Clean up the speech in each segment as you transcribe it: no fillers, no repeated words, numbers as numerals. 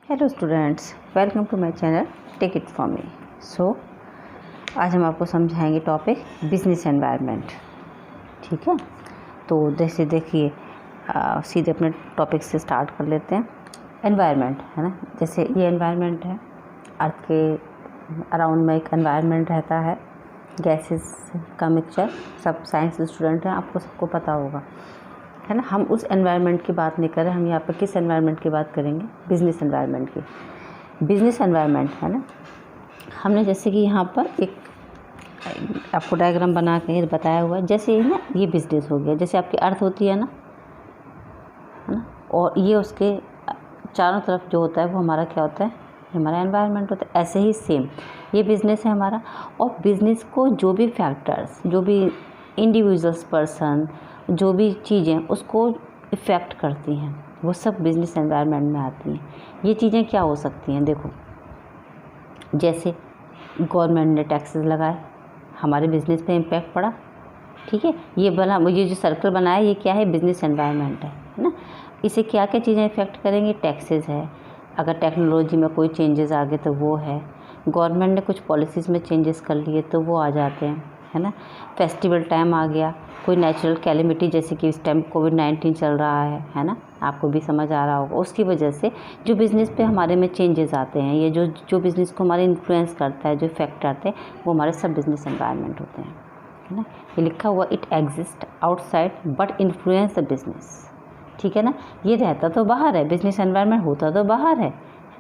Hello students, welcome to my channel take it from me. आज हम आपको समझाएंगे टॉपिक बिजनेस एनवायरनमेंट। ठीक है, तो जैसे देखिए सीधे अपने टॉपिक से स्टार्ट कर लेते हैं। एनवायरनमेंट है ना, जैसे ये एनवायरनमेंट है, अर्थ के अराउंड में एक एनवायरनमेंट रहता है, गैसेस का मिक्सचर। सब साइंस स्टूडेंट हैं, आपको सबको पता होगा, है ना। हम उस एनवायरनमेंट की बात नहीं कर रहे, हम यहाँ पर किस एनवायरनमेंट की बात करेंगे? बिजनेस एनवायरनमेंट की। बिजनेस एनवायरनमेंट है ना, हमने जैसे कि यहाँ पर एक आपको डायग्राम बना के बताया हुआ है। जैसे ये ना, ये बिजनेस हो गया, जैसे आपकी अर्थ होती है ना, और ये उसके चारों तरफ जो होता है वो हमारा क्या होता है? हमारा एनवायरनमेंट होता है। ऐसे ही सेम ये बिज़नेस है हमारा, और बिज़नेस को जो भी फैक्टर्स, जो भी इंडिविजुअल्स पर्सन, जो भी चीज़ें उसको इफ़ेक्ट करती हैं, वो सब बिज़नेस एनवायरनमेंट में आती हैं। ये चीज़ें क्या हो सकती हैं? देखो, जैसे गवर्नमेंट ने टैक्सेस लगाए, हमारे बिज़नेस पे इम्पैक्ट पड़ा। ठीक है, ये जो सर्कल बनाया, ये क्या है? बिज़नेस एनवायरनमेंट है ना। इसे क्या क्या चीज़ें इफ़ेक्ट करेंगी? टैक्सेस है, अगर टेक्नोलॉजी में कोई चेंजेस आ गए तो वो है, गवर्नमेंट ने कुछ पॉलिसीज़ में चेंजेस कर लिए तो वो आ जाते हैं, है ना। फेस्टिवल टाइम आ गया, कोई नेचुरल कैलेमिटी, जैसे कि इस टाइम कोविड-19 चल रहा है ना, आपको भी समझ आ रहा होगा। उसकी वजह से जो बिज़नेस पे हमारे में चेंजेस आते हैं, ये जो बिज़नेस को हमारे इन्फ्लुएंस करता है, जो इफेक्ट आते हैं, वो हमारे सब बिज़नेस एनवायरनमेंट होते हैं, है ना। ये लिखा हुआ, it exist outside but influence the business. ठीक है ना, ये रहता तो बाहर है, बिज़नेस एनवायरनमेंट होता तो बाहर है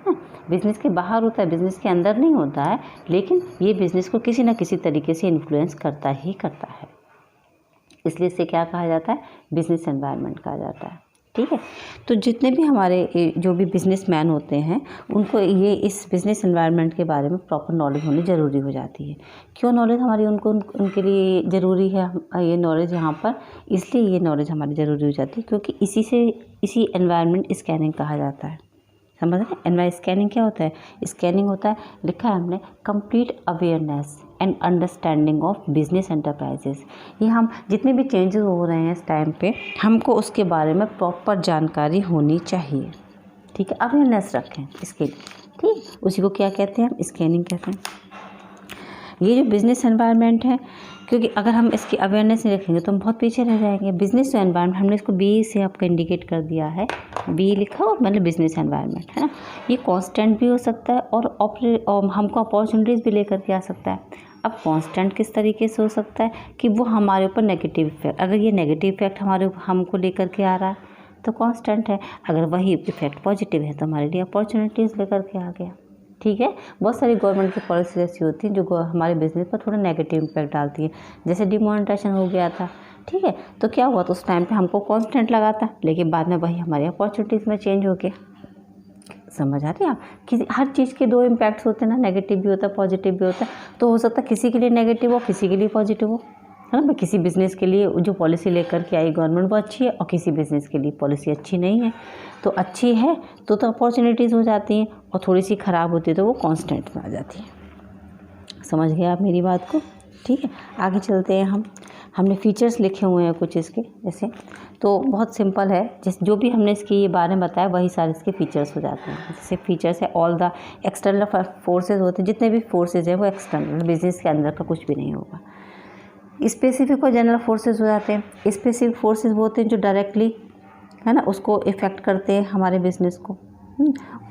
ना। बिज़नेस के बाहर होता है, बिज़नेस के अंदर नहीं होता है, लेकिन ये बिज़नेस को किसी न किसी तरीके से इन्फ्लुएंस करता ही करता है। इसलिए इसे क्या कहा जाता है? बिज़नेस एनवायरनमेंट कहा जाता है। ठीक है, तो जितने भी हमारे जो भी बिजनेसमैन होते हैं, उनको ये इस बिज़नेस एनवायरनमेंट के बारे में प्रॉपर नॉलेज होनी ज़रूरी हो जाती है। क्यों नॉलेज हमारी उनके लिए ज़रूरी है? ये नॉलेज यहाँ पर इसलिए ये नॉलेज हमारी ज़रूरी हो जाती है क्योंकि इसी एनवायरनमेंट स्कैनिंग कहा जाता है। समझ रहे? एनवायरनमेंट स्कैनिंग क्या होता है? स्कैनिंग होता है, लिखा है हमने, complete awareness and understanding of business enterprises. ये हम जितने भी चेंजेस हो रहे हैं इस टाइम पे, हमको उसके बारे में प्रॉपर जानकारी होनी चाहिए। ठीक है, अवेयरनेस रखें इसके लिए। ठीक, उसी को क्या कहते हैं? हम स्कैनिंग कहते हैं। ये जो बिज़नेस एनवायरनमेंट है, क्योंकि अगर हम इसकी अवेयरनेस नहीं रखेंगे तो हम बहुत पीछे रह जाएंगे। बिज़नेस एनवायरनमेंट हमने इसको बी से आपको इंडिकेट कर दिया है, बी लिखा हो मतलब बिज़नेस एनवायरनमेंट, है ना। ये कांस्टेंट भी हो सकता है और हमको अपॉर्चुनिटीज़ भी लेकर के आ सकता है। अब कांस्टेंट किस तरीके से हो सकता है कि वो हमारे ऊपर नेगेटिव इफेक्ट, अगर ये नेगेटिव इफेक्ट हमको लेकर के आ रहा है तो कांस्टेंट है, अगर वही इफेक्ट पॉजिटिव है तो हमारे लिए अपॉर्चुनिटीज़ लेकर के आ गया। ठीक है, बहुत सारी गवर्नमेंट की पॉलिसी ऐसी होती हैं जो हमारे बिजनेस पर थोड़ा नेगेटिव इम्पैक्ट डालती है। जैसे डिमोनेटाइजेशन हो गया था, ठीक है, तो क्या हुआ? तो उस टाइम पे हमको कांस्टेंट लगा था, लेकिन बाद में वही हमारी अपॉर्चुनिटीज़ में चेंज हो गया। समझ आ रही है आप? किसी हर चीज़ के दो इम्पैक्ट्स होते हैं ना, नेगेटिव भी होता है, पॉजिटिव भी होता है। तो हो सकता है किसी के लिए नेगेटिव हो, किसी के लिए पॉजिटिव हो, है ना। किसी बिज़नेस के लिए जो पॉलिसी लेकर के आई गवर्नमेंट वो अच्छी है, और किसी बिज़नेस के लिए पॉलिसी अच्छी नहीं है। तो अच्छी है तो अपॉर्चुनिटीज़ हो जाती हैं, और थोड़ी सी ख़राब होती है तो वो कांस्टेंट में आ जाती है। समझ गए आप मेरी बात को? ठीक है, आगे चलते हैं। हमने फीचर्स लिखे हुए हैं कुछ इसके, जैसे तो बहुत सिंपल है, जैसे जो भी हमने इसके बारे में बताया वही सारे इसके फीचर्स हो जाते हैं। जैसे फीचर्स है, ऑल द एक्सटर्नल फोर्सेज होते हैं, जितने भी फोर्सेज हैं वो एक्सटर्नल, बिजनेस के अंदर का कुछ भी नहीं होगा। स्पेसिफिक और जनरल फोर्सेस हो जाते हैं। स्पेसिफिक फोर्सेस वो होते हैं जो डायरेक्टली, है ना, उसको इफ़ेक्ट करते हैं हमारे बिज़नेस को,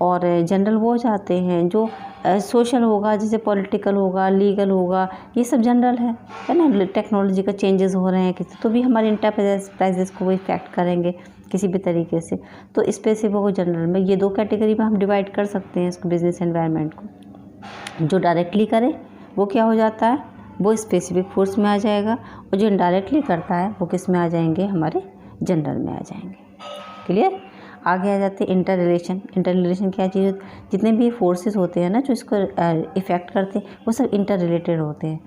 और जनरल वो हो जाते हैं जो सोशल होगा, जैसे पॉलिटिकल होगा, लीगल होगा, ये सब जनरल है ना। टेक्नोलॉजी का चेंजेस हो रहे हैं किसी, तो भी हमारे इंटरप्राइजेस को वो इफ़ेक्ट करेंगे किसी भी तरीके से। तो स्पेसिफिक और जनरल में ये दो कैटेगरी में हम डिवाइड कर सकते हैं इसको, बिज़नेस एनवायरनमेंट को। जो डायरेक्टली करे वो क्या हो जाता है? वो स्पेसिफिक फोर्स में आ जाएगा, और जो इनडायरेक्टली करता है वो किस में आ जाएंगे? हमारे जनरल में आ जाएंगे। क्लियर? आगे आ जाते हैं इंटर रिलेशन। इंटर रिलेशन क्या चीज़? जितने भी फोर्सेस होते हैं ना जो इसको इफ़ेक्ट करते हैं, वो सब इंटर रिलेटेड होते हैं,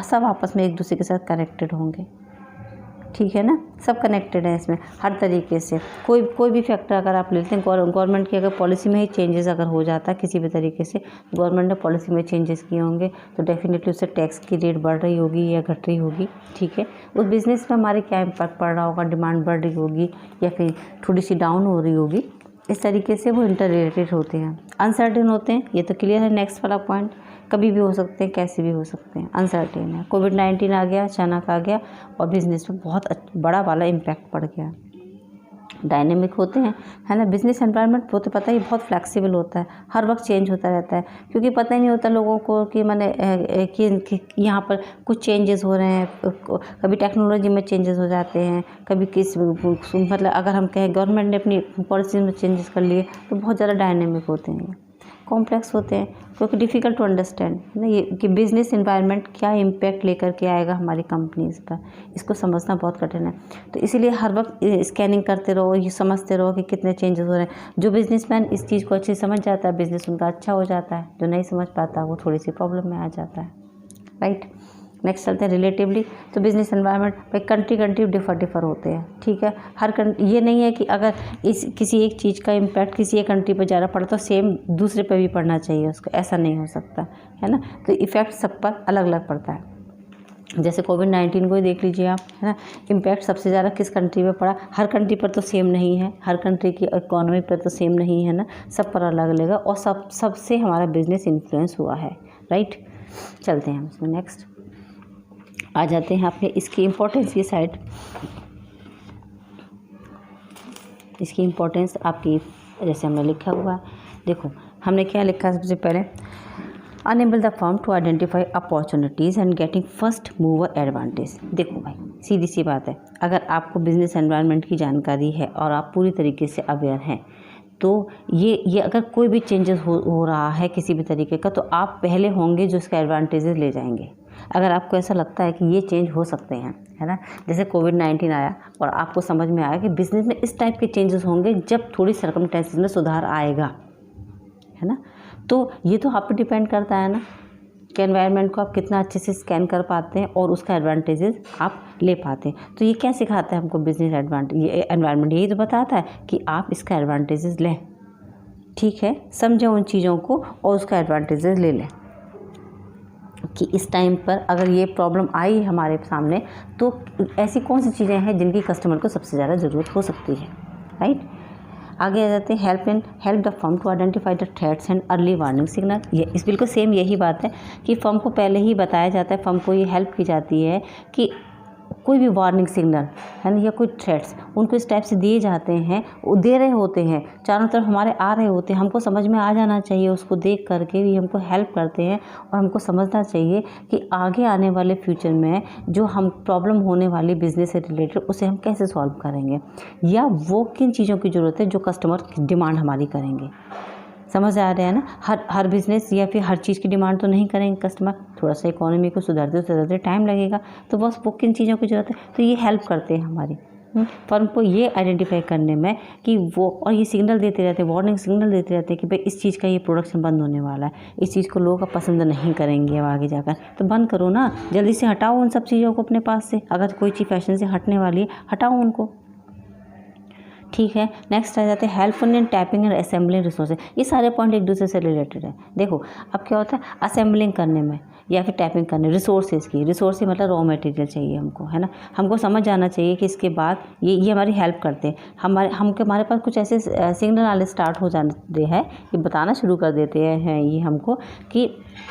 सब आपस में एक दूसरे के साथ कनेक्टेड होंगे। ठीक है ना, सब कनेक्टेड है इसमें हर तरीके से। कोई भी फैक्टर अगर आप लेते हैं, गवर्नमेंट की अगर पॉलिसी में ही चेंजेस अगर हो जाता है किसी भी तरीके से, गवर्नमेंट ने पॉलिसी में चेंजेस किए होंगे तो डेफिनेटली उससे टैक्स की रेट बढ़ रही होगी या घट रही होगी। ठीक है, उस बिज़नेस में हमारे क्या इम्पैक्ट पड़ रहा होगा? डिमांड बढ़ रही होगी या फिर थोड़ी सी डाउन हो रही होगी, इस तरीके से वो इंटर रिलेटेड होते हैं। अनसर्टेन होते हैं, ये तो क्लियर है। नेक्स्ट वाला पॉइंट, कभी भी हो सकते हैं, कैसे भी हो सकते हैं, अनसर्टेन है। कोविड-19 आ गया, अचानक आ गया और बिज़नेस पे बहुत बड़ा वाला इम्पैक्ट पड़ गया। डायनेमिक होते हैं, है ना। बिजनेस एनवायरनमेंट वो तो पता ही बहुत फ्लेक्सिबल होता है, हर वक्त चेंज होता रहता है, क्योंकि पता ही नहीं होता लोगों को कि मैंने कि यहाँ पर कुछ चेंजेस हो रहे हैं। कभी टेक्नोलॉजी में चेंजेस हो जाते हैं, कभी किस मतलब अगर हम कहें गवर्नमेंट ने अपनी पॉलिसी में चेंजेस कर लिए, तो बहुत ज़्यादा डायनेमिक होते हैं, कॉम्प्लेक्स होते हैं, क्योंकि डिफ़िकल्ट टू अंडरस्टैंड ना ये कि बिज़नेस एनवायरनमेंट क्या इम्पैक्ट लेकर के आएगा हमारी कंपनीज़ पर, इसको समझना बहुत कठिन है। तो इसीलिए हर वक्त स्कैनिंग करते रहो, ये समझते रहो कि कितने चेंजेस हो रहे हैं। जो बिजनेसमैन इस चीज़ को अच्छे से समझ जाता है, बिज़नेस उनका अच्छा हो जाता है। जो नहीं समझ पाता वो थोड़ी सी प्रॉब्लम में आ जाता है, राइट। नेक्स्ट चलते हैं रिलेटिवली। तो बिज़नेस एनवायरनमेंट भाई कंट्री डिफर होते हैं, ठीक है। हर ये नहीं है कि अगर इस किसी एक चीज़ का इम्पैक्ट किसी एक कंट्री पर ज़्यादा पड़ता तो सेम दूसरे पे भी पड़ना चाहिए उसको, ऐसा नहीं हो सकता, है ना। तो इफ़ेक्ट सब पर अलग अलग पड़ता है। जैसे कोविड-19 को ही देख लीजिए आप, है ना। इम्पैक्ट सबसे ज़्यादा किस कंट्री पे पड़ा, हर कंट्री पर तो सेम नहीं है, हर कंट्री की इकोनॉमी पर तो सेम नहीं है ना, सब पर अलग अलग है और सबसे हमारा बिजनेस इन्फ्लुएंस हुआ है, राइट। चलते हैं हम इसमें नेक्स्ट आ जाते हैं अपने इसकी इम्पोर्टेंस की साइड। इसकी इम्पोर्टेंस आपकी जैसे हमने लिखा हुआ है, देखो हमने क्या लिखा है सबसे पहले, enable the firm to identify opportunities and getting first mover advantage. देखो भाई सीधी सी बात है, अगर आपको बिजनेस एनवायरनमेंट की जानकारी है और आप पूरी तरीके से अवेयर हैं, तो ये अगर कोई भी चेंजेस हो रहा है किसी भी तरीके का, तो आप पहले होंगे जो इसका एडवांटेजेस ले जाएंगे। अगर आपको ऐसा लगता है कि ये चेंज हो सकते हैं, है ना, जैसे कोविड-19 आया और आपको समझ में आया कि बिज़नेस में इस टाइप के चेंजेस होंगे जब थोड़ी सर्कमस्टेंसेस में सुधार आएगा, है ना। तो ये तो आप पे डिपेंड करता है ना कि एनवायरनमेंट को आप कितना अच्छे से स्कैन कर पाते हैं और उसका एडवांटेजेस आप ले पाते हैं। तो ये क्या सिखाता है हमको बिजनेस ये एनवायरनमेंट, यही तो बताता है कि आप इसका एडवांटेजेस लें, ठीक है, समझें उन चीज़ों को और उसका एडवांटेजेस ले लें कि इस टाइम पर अगर ये प्रॉब्लम आई हमारे सामने तो ऐसी कौन सी चीज़ें हैं जिनकी कस्टमर को सबसे ज़्यादा ज़रूरत हो सकती है, राइट। आगे आ जाते हैं help the firm to identify the threats and early warning signal. ये इस बिल्कुल सेम यही बात है कि फर्म को पहले ही बताया जाता है, फर्म को ये हेल्प की जाती है कि कोई भी वार्निंग सिग्नल है ना या कोई थ्रेट्स उनको इस टाइप से दिए जाते हैं, वो दे रहे होते हैं, चारों तरफ हमारे आ रहे होते हैं, हमको समझ में आ जाना चाहिए, उसको देख करके भी हमको हेल्प करते हैं और हमको समझना चाहिए कि आगे आने वाले फ्यूचर में जो हम प्रॉब्लम होने वाली बिजनेस से रिलेटेड उसे हम कैसे सॉल्व करेंगे या वो किन चीज़ों की ज़रूरत है जो कस्टमर डिमांड हमारी करेंगे। समझ आ रहे हैं ना, हर बिज़नेस या फिर हर चीज़ की डिमांड तो नहीं करेंगे कस्टमर, थोड़ा सा इकोनॉमी को सुधारते टाइम लगेगा, तो बस वो किन चीज़ों की ज़रूरत है, तो ये हेल्प करते हैं हमारी फर्म को ये आइडेंटिफाई करने में कि वो, और ये सिग्नल देते रहते हैं, वार्निंग सिग्नल देते रहते हैं कि भाई इस चीज़ का ये प्रोडक्शन बंद होने वाला है, इस चीज़ को लोग पसंद नहीं करेंगे अब आगे जाकर, तो बंद करो ना, जल्दी से हटाओ उन सब चीज़ों को अपने पास से, अगर कोई चीज़ फैशन से हटने वाली है हटाओ उनको, ठीक है। नेक्स्ट आ जाते हैं helpful in tapping and assembling resources. ये सारे पॉइंट एक दूसरे से रिलेटेड है। देखो अब क्या होता है असेंबलिंग करने में या फिर टैपिंग करने रिसोर्सेज की, रिसोर्स मतलब रॉ मटेरियल चाहिए हमको, है ना, हमको समझ जाना चाहिए कि इसके बाद ये हमारी हेल्प करते हैं, हमारे पास कुछ ऐसे सिग्नल आने स्टार्ट हो जाते हैं, ये बताना शुरू कर देते हैं ये हमको कि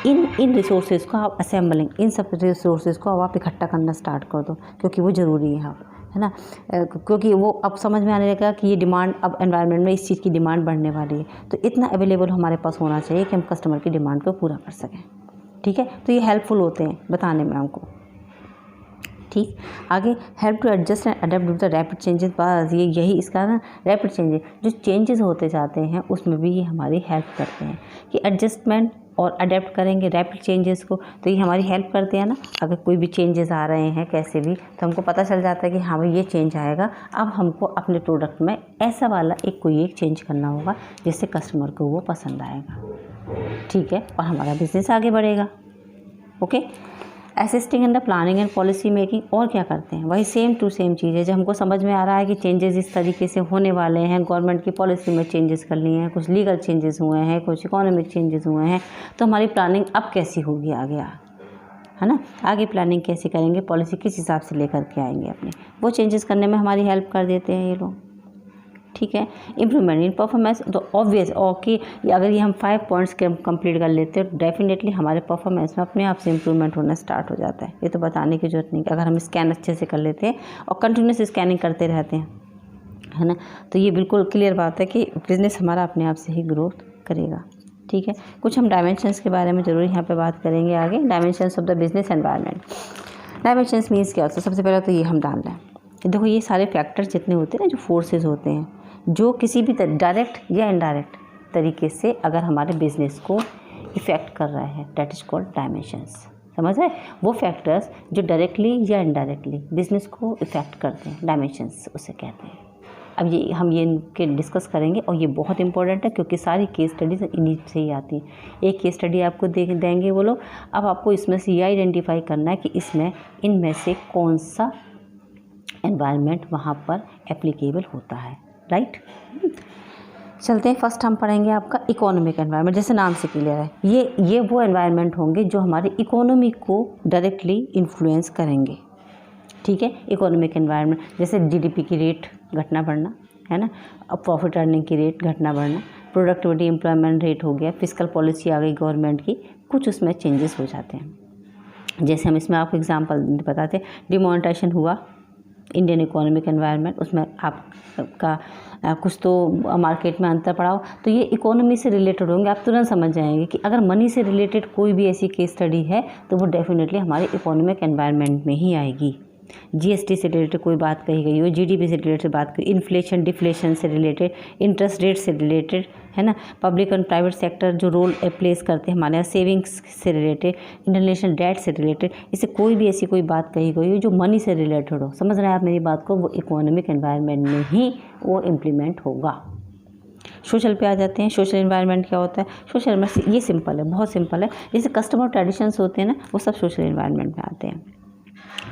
इन रिसोर्सेज को आप असेंबलिंग, इन सब रिसोर्सेज को आप इकट्ठा करना स्टार्ट कर दो क्योंकि वो ज़रूरी है, है ना, क्योंकि वो अब समझ में आने लगा कि ये डिमांड अब एनवायरनमेंट में इस चीज़ की डिमांड बढ़ने वाली है, तो इतना अवेलेबल हमारे पास होना चाहिए कि हम कस्टमर की डिमांड को पूरा कर सकें, ठीक है। तो ये हेल्पफुल होते हैं बताने में हमको, ठीक। आगे help to adjust and adapt with the rapid changes, बस यही इसका ना रैपिड चेंजेस, जो चेंजेस होते जाते हैं उसमें भी ये हमारी हेल्प करते हैं कि एडजस्टमेंट और अडेप्ट करेंगे रैपिड चेंजेस को, तो ये हमारी हेल्प करते हैं ना। अगर कोई भी चेंजेस आ रहे हैं कैसे भी, तो हमको पता चल जाता है कि हाँ भाई ये चेंज आएगा, अब हमको अपने प्रोडक्ट में ऐसा वाला कोई एक चेंज करना होगा जिससे कस्टमर को वो पसंद आएगा, ठीक है, और हमारा बिजनेस आगे बढ़ेगा, okay. Assisting in the planning and policy making, और क्या करते हैं वही सेम टू सेम चीज़ है। जब हमको समझ में आ रहा है कि चेंजेस इस तरीके से होने वाले हैं, गवर्नमेंट की पॉलिसी में चेंजेस कर लिए हैं, कुछ लीगल चेंजेस हुए हैं, कुछ इकोनॉमिक चेंजेस हुए हैं, तो हमारी प्लानिंग अब कैसी होगी आगे, है ना, आगे प्लानिंग कैसे करेंगे, पॉलिसी किस हिसाब से लेकर के आएंगे अपने, वो चेंजेस करने में हमारी हेल्प कर देते हैं ये लोग, ठीक है। इम्प्रूवमेंट इन परफॉर्मेंस, तो ऑब्वियस ओके, अगर ये हम 5 पॉइंट्स कंप्लीट कर लेते हैं तो डेफिनेटली हमारे परफॉर्मेंस में अपने आप से इम्प्रूवमेंट होना स्टार्ट हो जाता है। ये तो बताने की जरूरत नहीं, अगर हम स्कैन अच्छे से कर लेते हैं और कंटिन्यूस स्कैनिंग करते रहते हैं, है ना, तो ये बिल्कुल क्लियर बात है कि बिज़नेस हमारा अपने आप से ही ग्रोथ करेगा। ठीक है, कुछ हम डायमेंशंस के बारे में ज़रूर यहाँ पे बात करेंगे आगे। Dimensions of the business environment. Dimensions means क्या होता है, सबसे पहले तो ये हम डाल रहे हैं, देखो ये सारे फैक्टर्स जितने होते हैं ना, जो फोर्सेस होते हैं, जो किसी भी डायरेक्ट या इनडायरेक्ट तरीके से अगर हमारे बिजनेस को इफ़ेक्ट कर रहा है, दैट इज़ कॉल्ड डायमेंशंस। समझ है, वो फैक्टर्स जो डायरेक्टली या इनडायरेक्टली बिजनेस को इफ़ेक्ट करते हैं, डायमेंशंस उसे कहते हैं। अब ये हम ये इनके डिस्कस करेंगे और ये बहुत इंपॉर्टेंट है क्योंकि सारी केस स्टडीज इन्हीं से ही आती हैं। एक केस स्टडी आपको देंगे वो लोग, अब आपको इसमें से ये आइडेंटिफाई करना है कि इनमें से कौन सा एनवायरनमेंट वहाँ पर एप्लीकेबल होता है, राइट। चलते हैं, फर्स्ट हम पढ़ेंगे आपका इकोनॉमिक एनवायरनमेंट। जैसे नाम से क्लियर है, ये वो एनवायरनमेंट होंगे जो हमारे इकोनॉमी को डायरेक्टली इन्फ्लुएंस करेंगे। ठीक है, इकोनॉमिक एनवायरनमेंट जैसे जीडीपी की रेट घटना बढ़ना, है ना, अब प्रॉफिट अर्निंग की रेट घटना बढ़ना, प्रोडक्टिविटी एम्प्लॉयमेंट रेट हो गया, फिस्कल पॉलिसी आ गई गवर्नमेंट की, कुछ उसमें चेंजेस हो जाते हैं। जैसे हम इसमें आपको एग्जांपल बताते हैं, डिमोनेटाइजेशन हुआ इंडियन इकोनॉमिक एनवायरनमेंट, उसमें आपका कुछ तो मार्केट में अंतर पड़ा हो, तो ये इकोनॉमी से रिलेटेड होंगे। आप तुरंत समझ जाएंगे कि अगर मनी से रिलेटेड कोई भी ऐसी केस स्टडी है तो वो डेफिनेटली हमारे इकोनॉमिक एनवायरनमेंट में ही आएगी। जीएसटी से रिलेटेड कोई बात कही गई हो, जीडीपी से रिलेटेड बात कही, इन्फ्लेशन डिफ्लेशन से रिलेटेड, इंटरेस्ट रेट से रिलेटेड, है ना, पब्लिक एंड प्राइवेट सेक्टर जो रोल प्लेस करते हैं हमारे यहाँ, सेविंग्स से रिलेटेड, इंटरनेशनल डेट से रिलेटेड, इससे कोई भी ऐसी कोई बात कही गई हो जो मनी से रिलेटेड हो, समझ रहे हैं आप मेरी बात को, वो इकोनॉमिक एनवायरनमेंट में ही वो इम्प्लीमेंट होगा। सोशल पे आ जाते हैं। सोशल एनवायरनमेंट क्या होता है? सोशल एनवायरनमेंट ये सिंपल है, बहुत सिंपल है। जैसे कस्टमर ट्रेडिशंस होते हैं ना, वो सब सोशल एनवायरनमेंट में आते हैं।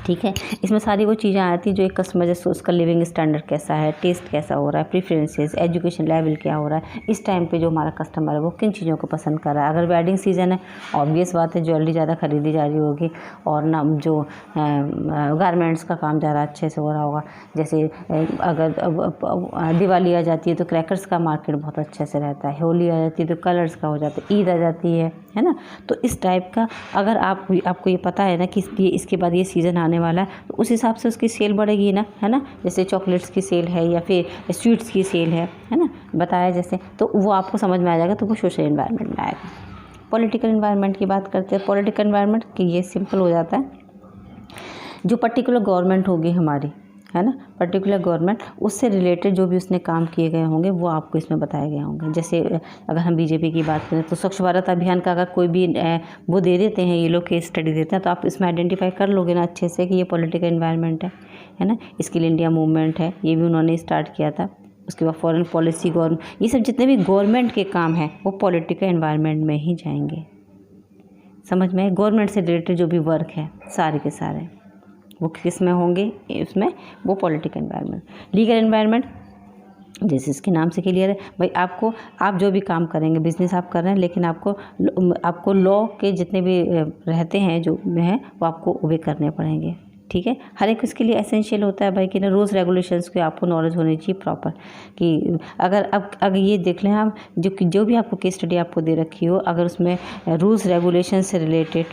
ठीक है, इसमें सारी वो चीज़ें आती हैं जो एक कस्टमर, जैसे उसका लिविंग स्टैंडर्ड कैसा है, टेस्ट कैसा हो रहा है, प्रेफरेंसेस, एजुकेशन लेवल क्या हो रहा है, इस टाइम पे जो हमारा कस्टमर है वो किन चीज़ों को पसंद कर रहा है। अगर वेडिंग सीजन है, ऑब्वियस बात है ज्वेलरी ज़्यादा खरीदी जा रही होगी, और ना जो गारमेंट्स का काम ज़्यादा अच्छे से हो रहा होगा। जैसे अगर दिवाली आ जाती है तो क्रैकर्स का मार्केट बहुत अच्छे से रहता है, होली आ जाती है तो कलर्स का हो जाता है, ईद आ जाती है ना। तो इस टाइप का अगर आपको ये पता है ना कि इसके बाद ये सीज़न आने वाला है, तो उस हिसाब से उसकी सेल बढ़ेगी ना, है ना। जैसे चॉकलेट्स की सेल है या फिर स्वीट्स की सेल है ना, बताया जैसे, तो वो आपको समझ में आ जाएगा, तो वो सोशल एनवायरनमेंट में आएगा। पॉलिटिकल एनवायरनमेंट की बात करते हैं। पॉलिटिकल एनवायरनमेंट कि ये सिंपल हो जाता है, जो पर्टिकुलर गवर्नमेंट होगी हमारी, है ना, पर्टिकुलर गवर्नमेंट, उससे रिलेटेड जो भी उसने काम किए गए होंगे वो आपको इसमें बताए गए होंगे। जैसे अगर हम बीजेपी की बात करें तो स्वच्छ भारत अभियान का अगर कोई भी वो दे देते हैं, ये लोग केस स्टडी देते हैं, तो आप इसमें आइडेंटिफाई कर लोगे ना अच्छे से कि ये पॉलिटिकल एनवायरनमेंट है ना। स्किल इंडिया मूवमेंट है, ये भी उन्होंने स्टार्ट किया था। उसके बाद फॉरेन पॉलिसी, गवर्नमेंट, ये सब जितने भी गवर्नमेंट के काम हैं वो पॉलिटिकल एनवायरनमेंट में ही जाएंगे। समझ में, गवर्नमेंट से रिलेटेड जो भी वर्क है सारे के सारे वो किस में होंगे, इसमें वो पॉलिटिकल एनवायरनमेंट। लीगल एनवायरनमेंट जैसे इसके नाम से क्लियर है भाई, आप जो भी काम करेंगे, बिजनेस आप कर रहे हैं, लेकिन आपको लॉ के जितने भी रहते हैं जो हैं वो आपको ओबे करने पड़ेंगे। ठीक है, हर एक उसके लिए एसेंशियल होता है भाई कि ना, रूल्स रेगुलेशंस की आपको नॉलेज होनी चाहिए प्रॉपर। कि अगर ये देख लें आप, जो भी आपको केस स्टडी आपको दे रखी हो, अगर उसमें रूल्स रेगुलेशन से रिलेटेड,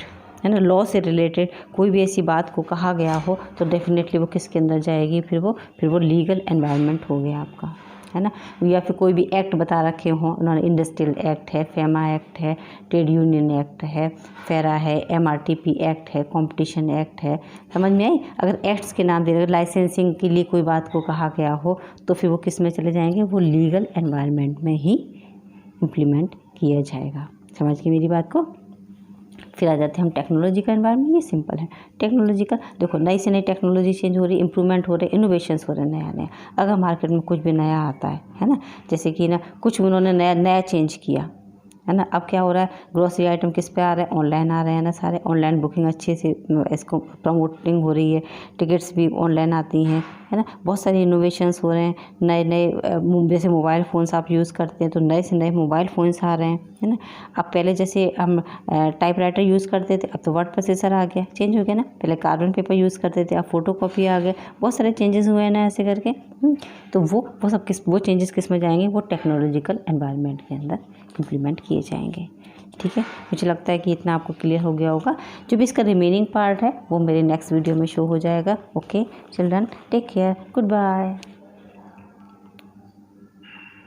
है ना, लॉ से रिलेटेड कोई भी ऐसी बात को कहा गया हो तो डेफिनेटली वो किसके अंदर जाएगी, फिर वो लीगल एनवायरनमेंट हो गया आपका, है ना। या फिर कोई भी एक्ट बता रखे हों उन्होंने, इंडस्ट्रियल एक्ट है, फेमा एक्ट है, ट्रेड यूनियन एक्ट है, फेरा है, MRTP एक्ट है, कंपटीशन एक्ट है, समझ में आई। अगर एक्ट्स के नाम दे रहे, लाइसेंसिंग के लिए कोई बात को कहा गया हो तो फिर वो किस में चले जाएंगे, वो लीगल एनवायरनमेंट में ही इम्प्लीमेंट किया जाएगा। समझ गए मेरी बात को। फिर आ जाते हैं हम टेक्नोलॉजी का एनवायरनमेंट। ये सिंपल है, टेक्नोलॉजी का देखो, नई से नई टेक्नोलॉजी चेंज हो रही, इंप्रूवमेंट हो रहे, इनोवेशंस हो रहे नया। अगर मार्केट में कुछ भी नया आता है ना, जैसे कि ना कुछ उन्होंने नया चेंज किया, है ना। अब क्या हो रहा है, ग्रोसरी आइटम किस पे आ रहे हैं, ऑनलाइन आ रहे हैं ना, सारे ऑनलाइन बुकिंग अच्छे से इसको प्रमोटिंग हो रही है, टिकट्स भी ऑनलाइन आती हैं, है ना। बहुत सारे इनोवेशंस हो रहे हैं, नए नए जैसे मोबाइल फ़ोन्स आप यूज़ करते हैं तो नए से नए मोबाइल फ़ोन्स आ रहे हैं, है ना। अब पहले जैसे हम टाइपराइटर यूज़ करते थे, अब तो वर्ड प्रोसेसर आ गया, चेंज हो गया ना। पहले कार्बन पेपर यूज़ करते थे, अब फोटो कॉपी आ गए, बहुत सारे चेंजेस हुए हैं ना ऐसे करके। तो वो सब वो चेंजेस किस में जाएंगे, वो टेक्नोलॉजिकल एनवायरनमेंट के अंदर इम्प्लीमेंट किए जाएंगे। ठीक है, मुझे लगता है कि इतना आपको क्लियर हो गया होगा। जो भी इसका रिमेनिंग पार्ट है वो मेरे नेक्स्ट वीडियो में शो हो जाएगा। Okay children, take care, good bye.